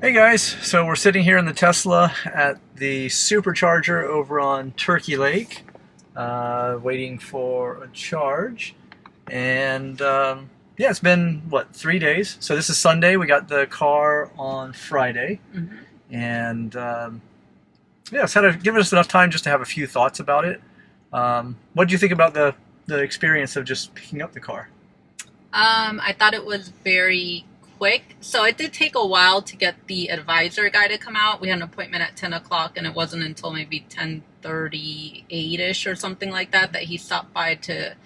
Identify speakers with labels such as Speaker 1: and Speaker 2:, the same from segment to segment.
Speaker 1: Hey guys, so we're sitting here in the Tesla at the supercharger over on Turkey Lake, waiting for a charge. And yeah, it's been, what, 3 days? So this is Sunday. We got the car on Friday.
Speaker 2: hmm
Speaker 1: And yeah, it's given us enough time just to have a few thoughts about it. What do you think about the experience of just picking up the car?
Speaker 2: I thought it was very quick. So it did take a while to get the advisor guy to come out. We had an appointment at 10 o'clock, and it wasn't until maybe 10:38ish or something like that he stopped by to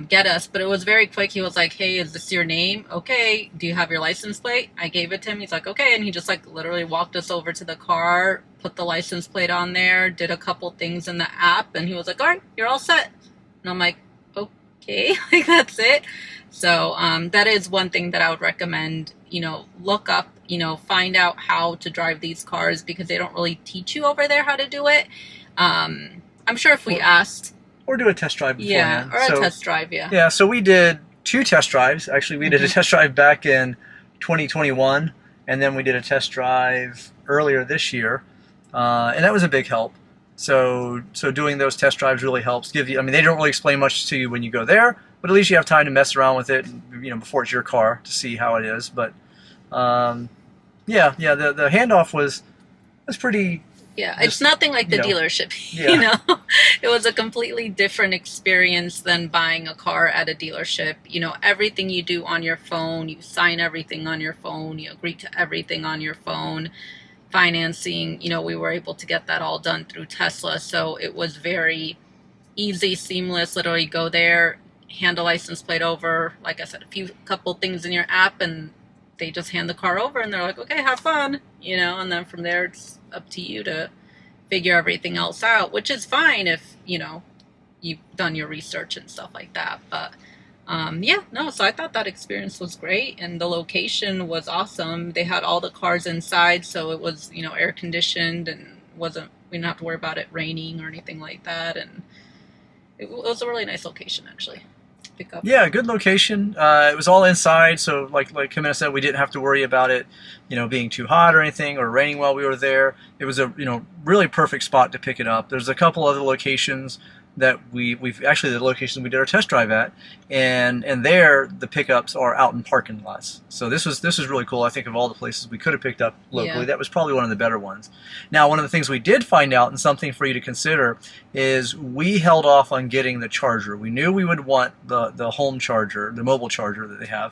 Speaker 2: get us. But it was very quick. He was like, "Hey, is this your name? Okay. Do you have your license plate?" I gave it to him. He's like, "Okay," and he just like literally walked us over to the car, put the license plate on there, did a couple things in the app, and he was like, "All right, you're all set." And I'm like, "Okay," like that's it. So that is one thing that I would recommend. Look up, find out how to drive these cars because they don't really teach you over there how to do it. I'm sure if we
Speaker 1: Or,
Speaker 2: asked,
Speaker 1: or do a test drive
Speaker 2: yeah,
Speaker 1: beforehand.
Speaker 2: or a test drive, yeah.
Speaker 1: Yeah, so we did two test drives. Actually, we did a test drive back in 2021, and then we did a test drive earlier this year, and that was a big help. So doing those test drives really helps. I mean, they don't really explain much to you when you go there, but at least you have time to mess around with it, before it's your car to see how it is. But yeah, the handoff was pretty.
Speaker 2: Yeah, it's
Speaker 1: Just
Speaker 2: nothing like the
Speaker 1: you know,
Speaker 2: dealership.
Speaker 1: yeah,
Speaker 2: It was a completely different experience than buying a car at a dealership. Everything you do on your phone, you sign everything on your phone, you agree to everything on your phone. Financing, we were able to get that all done through Tesla. So it was very easy, seamless. Literally go there, hand a license plate over, like I said, couple things in your app, and they just hand the car over and they're like, "Okay, have fun," and then from there it's up to you to figure everything else out, which is fine if, you've done your research and stuff like that. But yeah, no, so I thought that experience was great, and the location was awesome. They had all the cars inside, so it was, air conditioned, and we didn't have to worry about it raining or anything like that. And it was a really nice location, actually, to pick up.
Speaker 1: yeah, good location. It was all inside, so like Camilla said, we didn't have to worry about it, being too hot or anything or raining while we were there. It was a really perfect spot to pick it up. There's a couple other locations that we've actually the locations we did our test drive at, and there the pickups are out in parking lots. So this was really cool. I think of all the places we could have picked up locally,
Speaker 2: Yeah.
Speaker 1: that was probably one of the better ones. Now, one of the things we did find out, and something for you to consider, is we held off on getting the charger. We knew we would want the home charger, the mobile charger that they have,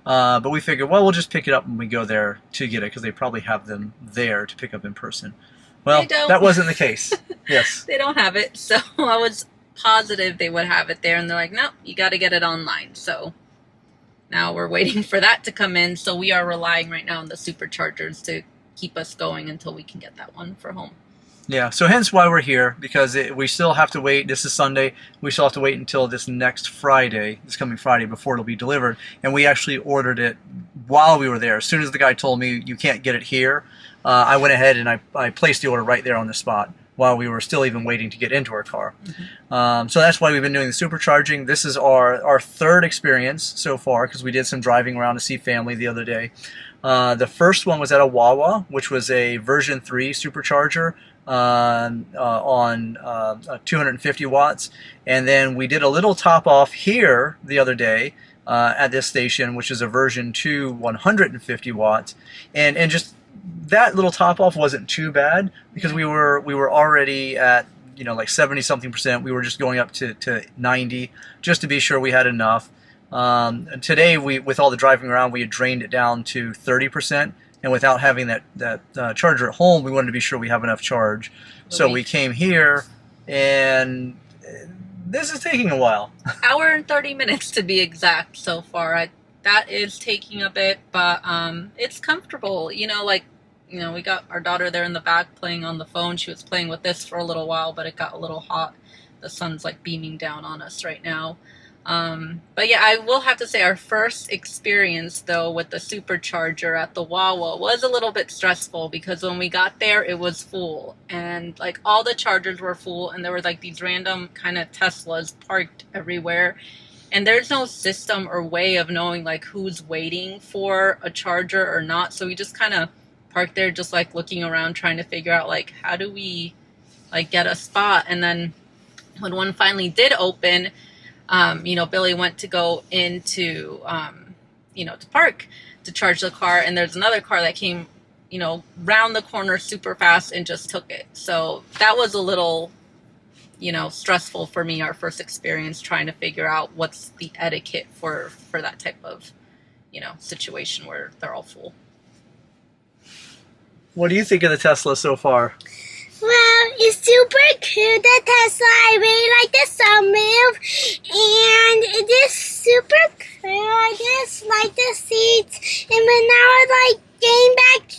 Speaker 1: but we figured, well, we'll just pick it up when we go there to get it because they probably have them there to pick up in person.
Speaker 2: They
Speaker 1: Well,
Speaker 2: don't.
Speaker 1: that wasn't the case. Yes.
Speaker 2: They don't have it, so I was positive they would have it there, and they're like, "No, you got to get it online." So now we're waiting for that to come in. So we are relying right now on the superchargers to keep us going until we can get that one for home.
Speaker 1: Yeah, so hence why we're here, because we still have to wait. This is Sunday. We still have to wait until this coming Friday, before it'll be delivered. And we actually ordered it while we were there. As soon as the guy told me you can't get it here, I went ahead and I placed the order right there on the spot while we were still even waiting to get into our car. So that's why we've been doing the supercharging. This is our third experience so far, because we did some driving around to see family the other day. The first one was at a Wawa, which was a version 3 supercharger on 250 watts. And then we did a little top off here the other day at this station, which is a version 2 150 watts. And just that little top off wasn't too bad, because we were already at like 70 something percent. We were just going up to 90 just to be sure we had enough. And today, with all the driving around, we had drained it down to 30%, and without having that charger at home, we wanted to be sure we have enough charge. So we came here, and this is taking a while.
Speaker 2: Hour and 30 minutes to be exact so far. That is taking a bit, but it's comfortable. We got our daughter there in the back playing on the phone. She was playing with this for a little while, but it got a little hot. The sun's like beaming down on us right now. But yeah, I will have to say our first experience though with the supercharger at the Wawa was a little bit stressful, because when we got there it was full, and like all the chargers were full, and there were like these random kind of Teslas parked everywhere, and there's no system or way of knowing like who's waiting for a charger or not. So we just kind of parked there just like looking around trying to figure out like how do we like get a spot. And then when one finally did open, you know, Billy went to go into you know, to park to charge the car, and there's another car that came, you know, round the corner super fast and just took it. So that was a little, you know, stressful for me, our first experience trying to figure out what's the etiquette for that type of, you know, situation where they're all full.
Speaker 1: What do you think of the Tesla so far?
Speaker 3: Well, it's super cool, the Tesla. I really like the sunroof, and it is super cool. I just like the seats. And when I was like getting back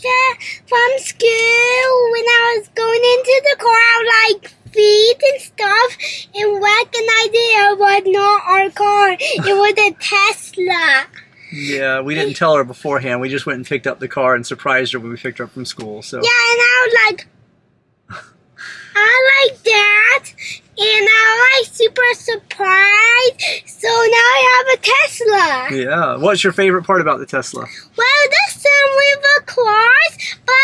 Speaker 3: from school, when I was going into the car, I would like feed and stuff and recognize it was not our car. It was a Tesla.
Speaker 1: Yeah, we didn't tell her beforehand. We just went and picked up the car and surprised her when we picked her up from school. So
Speaker 3: yeah, and I was like, I like that, and I like super surprised. So now I have a Tesla.
Speaker 1: yeah, what's your favorite part about the Tesla?
Speaker 3: Well, the sunroof, of course, but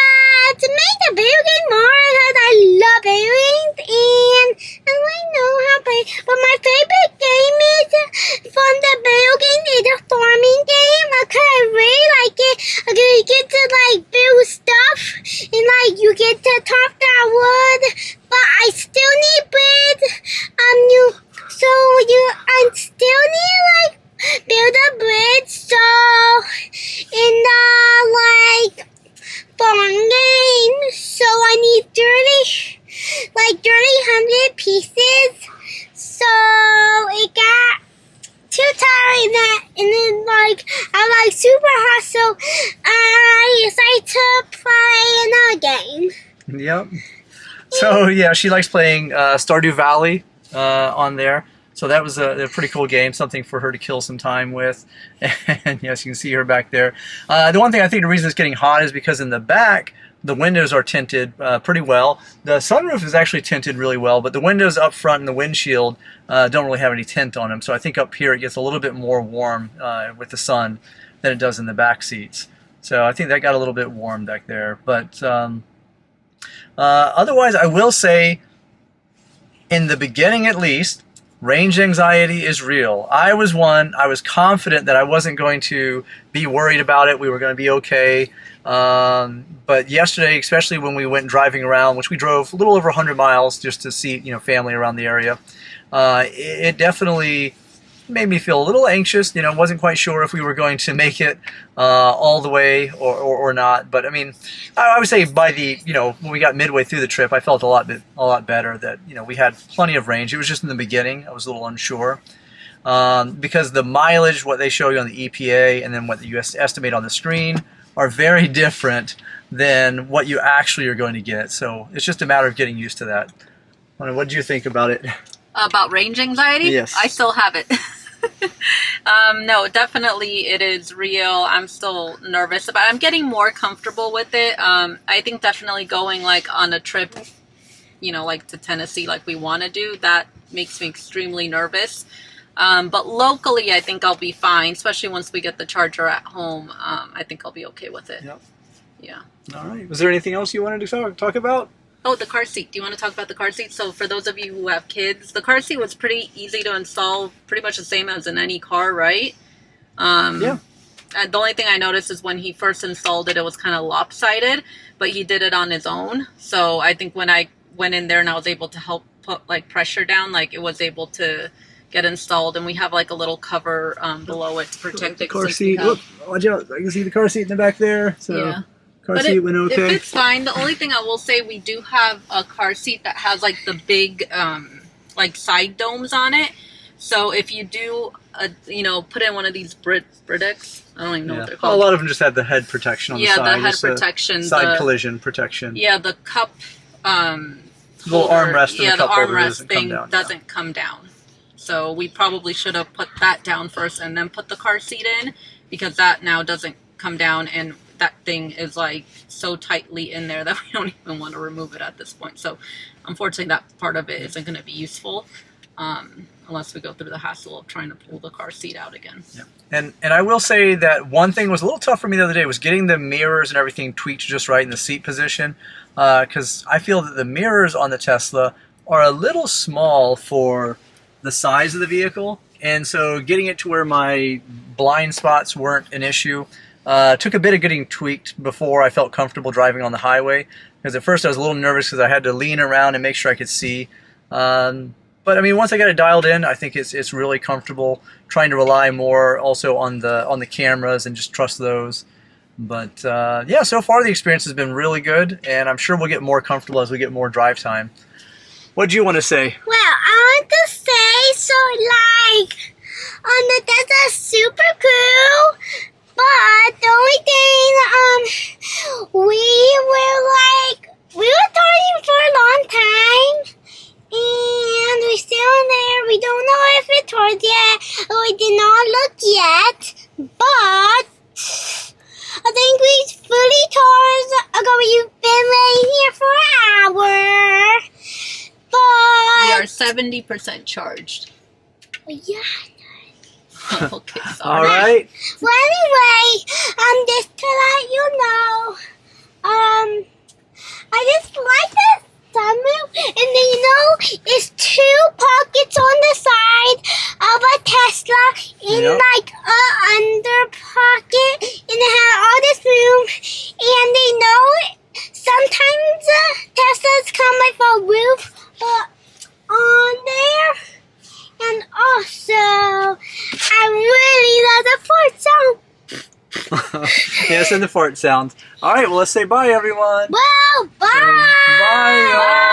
Speaker 3: to make the video game more because I love video games, and I don't know how to play. But my favorite game is from the video game is a farming game. Okay, I really like it. Okay, you get to like build stuff, and like you get to chop that wood. But I still need bread. I still need like build a bridge. So in the like farm game, so I need 100 pieces. So it got too tired and then like I like super hot. So I decided to play another game.
Speaker 1: Yep. So yeah, she likes playing Stardew Valley on there. So that was a pretty cool game, something for her to kill some time with. And yes, you can see her back there. The one thing I think the reason it's getting hot is because in the back, the windows are tinted pretty well. The sunroof is actually tinted really well, but the windows up front and the windshield don't really have any tint on them. So I think up here it gets a little bit more warm with the sun than it does in the back seats. So I think that got a little bit warm back there. But otherwise, I will say, in the beginning at least, range anxiety is real. I was confident that I wasn't going to be worried about it. We were going to be okay. But yesterday, especially when we went driving around, which we drove a little over 100 miles just to see, you know, family around the area, it definitely made me feel a little anxious. You know, wasn't quite sure if we were going to make it all the way or not. But I mean, I would say by the, you know, when we got midway through the trip, I felt a lot better that, you know, we had plenty of range. It was just in the beginning I was a little unsure because the mileage, what they show you on the EPA, and then what you estimate on the screen are very different than what you actually are going to get. So it's just a matter of getting used to that. What did you think about it?
Speaker 2: About range anxiety?
Speaker 1: Yes.
Speaker 2: I still have it. No, definitely it is real. I'm still nervous about it. I'm getting more comfortable with it. I think definitely going like on a trip, you know, like to Tennessee like we want to do, that makes me extremely nervous. But locally, I think I'll be fine, especially once we get the charger at home. I think I'll be okay with it.
Speaker 1: Yep.
Speaker 2: Yeah.
Speaker 1: All right. Was there anything else you wanted to talk about?
Speaker 2: Oh, the car seat. Do you want to talk about the car seat? So for those of you who have kids, the car seat was pretty easy to install, pretty much the same as in any car, right?
Speaker 1: Yeah.
Speaker 2: And the only thing I noticed is when he first installed it, it was kind of lopsided, but he did it on his own. So I think when I went in there and I was able to help put like pressure down, like it was able to get installed, and we have like a little cover below it to protect
Speaker 1: the
Speaker 2: it.
Speaker 1: car seat. Look, watch out! I can see the car seat in the back there. So
Speaker 2: Yeah.
Speaker 1: car
Speaker 2: But
Speaker 1: seat went okay.
Speaker 2: It fits fine. The only thing I will say, we do have a car seat that has like the big like side domes on it. So if you do, you know, put in one of these Britex, I don't even know what they're
Speaker 1: Well,
Speaker 2: called.
Speaker 1: a lot of them just had the head protection on the side.
Speaker 2: Yeah, the head
Speaker 1: just a
Speaker 2: protection.
Speaker 1: Side collision protection.
Speaker 2: Yeah, the cup
Speaker 1: Little armrest in
Speaker 2: yeah,
Speaker 1: the cup holder
Speaker 2: armrest
Speaker 1: doesn't come
Speaker 2: thing
Speaker 1: down.
Speaker 2: doesn't come down. So we probably should have put that down first and then put the car seat in, because that now doesn't come down, and that thing is like so tightly in there that we don't even want to remove it at this point. So unfortunately that part of it isn't going to be useful. unless we go through the hassle of trying to pull the car seat out again.
Speaker 1: Yeah. And I will say that one thing was a little tough for me the other day was getting the mirrors and everything tweaked just right in the seat position, because I feel that the mirrors on the Tesla are a little small for the size of the vehicle, and so getting it to where my blind spots weren't an issue took a bit of getting tweaked before I felt comfortable driving on the highway, because at first I was a little nervous because I had to lean around and make sure I could see. But I mean, once I got it dialed in, I think it's really comfortable. Trying to rely more also on the cameras and just trust those. But yeah, so far the experience has been really good, and I'm sure we'll get more comfortable as we get more drive time. What do you want to say?
Speaker 3: Well, I want to say, so like, the Tesla's super cool, but the only thing, we were talking for a long time, and we're still in there. We don't know if it's towards yet. We did not look yet, but I think we fully charged ago. We've been laying here for an hour,
Speaker 2: We
Speaker 3: but
Speaker 2: are 70% charged.
Speaker 3: yeah.
Speaker 2: Okay, sorry.
Speaker 1: All right.
Speaker 3: Well, anyway, just to let you know, I just like the sunroof, and then, you know, it's 2 pockets on the side of a Tesla in
Speaker 1: Yep.
Speaker 3: like a under pocket, and it had all this room, and they know sometimes Teslas come with a roof on there, and also I really love the fort sound.
Speaker 1: Yes, and the fart sound. All right, well, let's say bye, everyone.
Speaker 3: Well, bye.
Speaker 1: Bye, y'all.